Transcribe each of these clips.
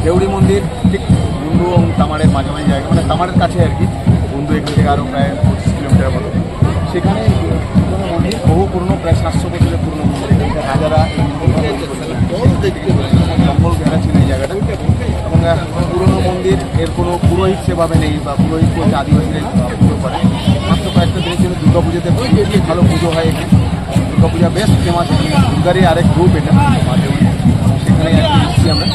দেউড়ি মন্দির ঠিক বন্ধু এবং তামারের মাঝামাঝি জায়গা, মানে তামারের কাছে আর কি। বন্ধু এখান থেকে আরও প্রায় 25 কিলোমিটার মতো। সেখানে পুরনো মন্দির, বহু পুরনো, প্রায় 700 বছরের পুরনো মন্দির। এটা রাজারা জঙ্গল ঘেরা ছিল এই জায়গাটা। এবং পুরনো মন্দির, এর কোনো পুরোহিত সেভাবে নেই, বা পুরোহিত বলতে আদিবাসীরা পুজো করে। মাত্র কয়েকটা দিনের জন্য দুর্গা পুজোতে ভালো পুজো হয় এখানে। দুর্গা পূজা বেশ ফেমাস। দুর্গারই আরেক গ্রুপ এটা, সেখানে এসেছি আমরা।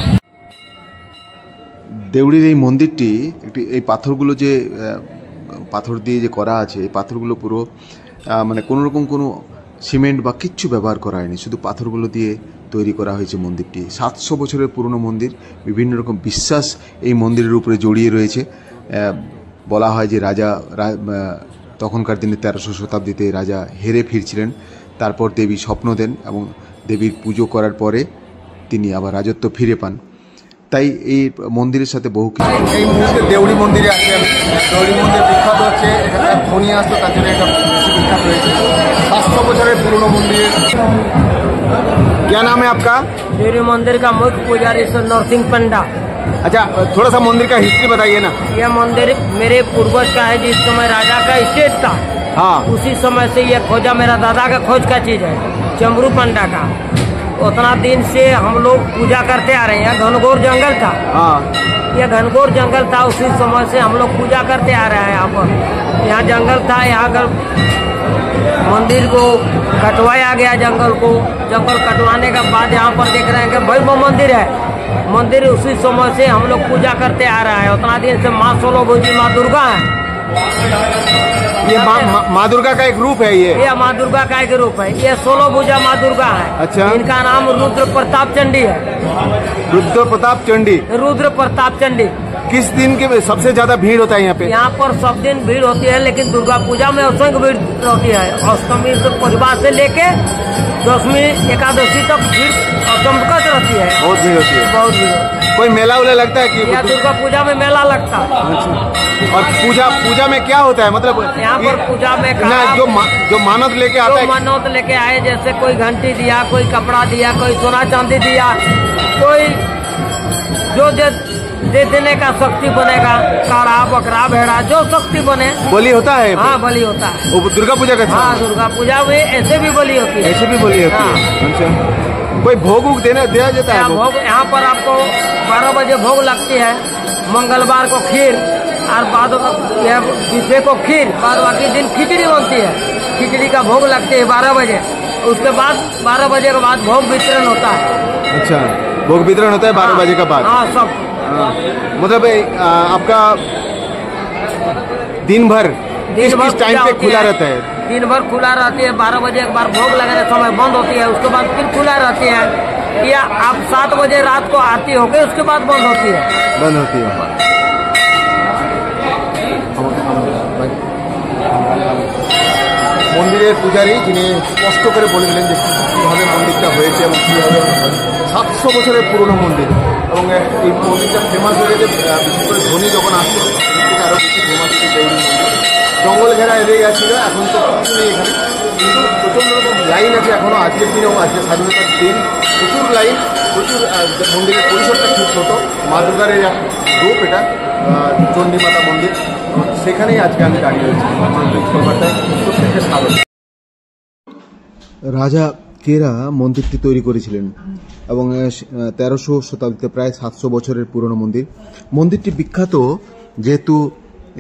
দেউড়ির এই মন্দিরটি একটি, এই পাথরগুলো যে পাথর দিয়ে যে করা আছে, এই পাথরগুলো পুরো মানে কোনোরকম কোনো সিমেন্ট বা কিচ্ছু ব্যবহার করা হয়নি, শুধু পাথরগুলো দিয়ে তৈরি করা হয়েছে মন্দিরটি। 700 বছরের পুরনো মন্দির। বিভিন্ন রকম বিশ্বাস এই মন্দিরের উপরে জড়িয়ে রয়েছে। বলা হয় যে রাজা তখনকার দিনে 1300 শতাব্দীতে রাজা হেরে ফিরছিলেন, তারপর দেবী স্বপ্ন দেন এবং দেবীর পুজো করার পরে তিনি আবার রাজত্ব ফিরে পান। তাই এই মন্দিরের সাথে বহু কিছু। এই মুহূর্তে দেউড়ি মন্দিরে আছে আমি। দেউড়ি মন্দির বিখ্যাত হচ্ছে, এখানে ফোনি আসতো, তার জন্য এটা বেশি বিখ্যাত হয়েছে। 700 বছরের পুরনো মন্দির। क्या नाम है आपका? देउड़ी मंदिर का मुख्य पुजारी नरसिंह पंडा। अच्छा, थोड़ा सा मंदिर का हिस्ट्री बताइए ना। यह मंदिर मेरे पूर्वज का है, जिस समय राजा का स्टेट था। हाँ, उसी समय से यह खोजा मेरा दादा का खोज का चीज है, चमरू पंडा का। उतना दिन से हम लोग पूजा करते आ रहे हैं। घनघोर जंगल था। हाँ, यह घनघोर जंगल था, उसी समय से हम लोग पूजा करते आ रहे हैं। यहाँ पर, यहाँ जंगल था, यहाँ का मंदिर को कटवाया गया। जंगल कटवाने के बाद यहाँ पर देख रहे हैं कि भव्य मंदिर है। मंदिर उसी समय से हम लोग पूजा करते आ रहे हैं। उतना दिन से माँ सोलहभुजी माँ दुर्गा है। ये माँ दुर्गा का एक रूप है। ये माँ दुर्गा का एक रूप है। ये 16 भुजा माँ दुर्गा है। अच्छा। इनका नाम रुद्र प्रताप चंडी है। रुद्र प्रताप चंडी। रुद्र प्रताप चंडी। किस दिन के सबसे ज्यादा भीड़ होता है यहाँ पे? यहाँ पर सब दिन भीड़ होती है, लेकिन दुर्गा पूजा में असंख्य भीड़ होती है। अष्टमी से परिवार से लेके 10वीं एकादशी तक भीड़ असंख्य रहती है। बहुत भीड़ होती है। बहुत भीड़। कोई मेला उला लगता है कि? यहाँ दुर्गा पूजा में मेला लगता है। और पूजा में क्या होता है, मतलब यहाँ पर पूजा में ना जो मानत लेके आता है? मानत लेके आए, जैसे कोई घंटी दिया, कोई कपड़ा दिया, कोई सोना चांदी दिया, कोई जो दे देने का शक्ति बनेगा, काढ़ा बकरा भेड़ा जो शक्ति बने। बलि होता है? हाँ, बलि होता है। वो दुर्गा पूजा का? हाँ, दुर्गा पूजा में ऐसे भी बलि होती है। ऐसे भी बलि होती है। अच्छा, कोई भोग दिया जाता है? भोग यहाँ पर आपको 12 बजे भोग लगती है। मंगलवार को खीर, और बाद दूसरे को खीर, बाद बाकी दिन खिचड़ी बनती है। खिचड़ी का भोग लगती है 12 बजे। उसके बाद 12 बजे के बाद भोग वितरण होता है। अच्छा, भोग वितरण होता है 12 बजे के बाद? हाँ, सब। मतलब आपका दिन भर किस टाइम पे खुला रहता है? दिन भर खुला रहती है। 12 बजे एक बार भोग लगाने समय बंद होती है, उसके बाद फिर खुला रहती है। या आप 7 बजे रात को आरती हो गई, उसके बाद बंद होती है। बंद होती है। মন্দিরের পূজারী যিনি স্পষ্ট করে বলে দিলেন যে কীভাবে মন্দিরটা হয়েছে এবং কীভাবে 700 বছরের পুরনো মন্দির। এবং এই মন্দিরটা ফেমাস হয়ে গেছে, বিশেষ করে ধনী যখন আসতো আরও বেশি ফেমাস হয়েছে দেউড়ি মন্দির। জঙ্গল ঘেরা এরিয়া ছিল, এখন তো কিছু নেই এখানে, কিন্তু প্রচণ্ড রকম লাইন আছে এখনও। আজকের দিনেও আছে, স্বাধীনতার দিন প্রচুর লাইন, প্রচুর। মন্দিরের পরিসরটা খুব ছোটো। মা দুর্গার এক রূপ এটা, চণ্ডী মাতা মন্দির। সেখানেই আজকে আমি দাঁড়িয়ে রয়েছি কলকাতায়, উত্তর থেকে সাগর। রাজা কেরা মন্দিরটি তৈরি করেছিলেন এবং 1300 শতাব্দীতে, প্রায় 700 বছরের পুরনো মন্দির। মন্দিরটি বিখ্যাত যেহেতু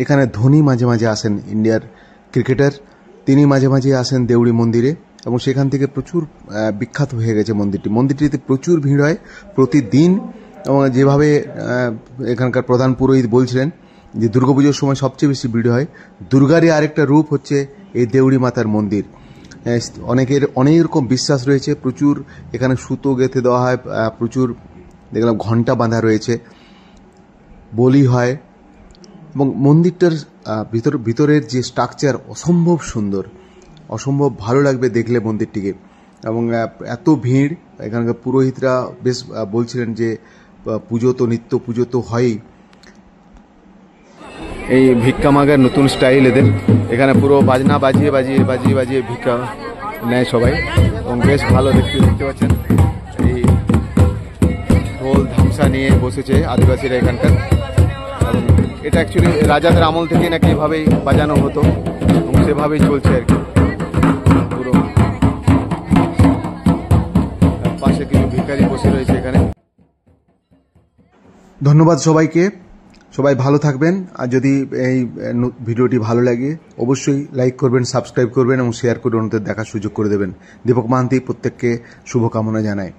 এখানে ধোনি মাঝে মাঝে আসেন, ইন্ডিয়ার ক্রিকেটার, তিনি মাঝে মাঝে আসেন দেউড়ি মন্দিরে এবং সেখান থেকে প্রচুর বিখ্যাত হয়ে গেছে মন্দিরটি। মন্দিরটিতে প্রচুর ভিড় হয় প্রতিদিন। এবং যেভাবে এখানকার প্রধান পুরোহিত বলছিলেন যে দুর্গাপুজোর সময় সবচেয়ে বেশি ভিড় হয়। দুর্গারই আরেকটা রূপ হচ্ছে এই দেউড়ি মাতার মন্দির। অনেক রকম বিশ্বাস রয়েছে। প্রচুর এখানে সুতো গেঁথে দেওয়া হয়, প্রচুর দেখলাম ঘণ্টা বাঁধা রয়েছে, বলি হয়। এবং মন্দিরটার ভিতরের যে স্ট্রাকচার অসম্ভব সুন্দর, অসম্ভব ভালো লাগবে দেখলে মন্দিরটিকে। এবং এত ভিড়, এখানকার পুরোহিতরা বেশ বলছিলেন যে পুজো তো নিত্য পুজো তো হয়ই। এই ভিক্ষা মাগের নতুন স্টাইল এদের, এখানে পুরো বাজনা বাজিয়ে বাজিয়ে বাজিয়ে বাজিয়ে ভিক্ষা নেয় সবাই এবং বেশ ভালো দেখতে পাচ্ছেন। এই ঢোল ধামসা নিয়ে বসেছে আদিবাসীরা এখানকার। এবং এটা অ্যাকচুয়ালি রাজাদের আমল থেকে নাকি এভাবেই বাজানো হতো এবং সেভাবেই চলছে আর কি। পুরো পাশে কিছু ভিখারি বসে রয়েছে এখানে। ধন্যবাদ সবাইকে, সবাই ভালো থাকবেন। আর যদি এই ভিডিওটি ভালো লাগে অবশ্যই লাইক করবেন, সাবস্ক্রাইব করবেন এবং শেয়ার করে অন্যদের দেখার সুযোগ করে দেবেন। দীপক মাহান্তি প্রত্যেককে শুভকামনা জানায়।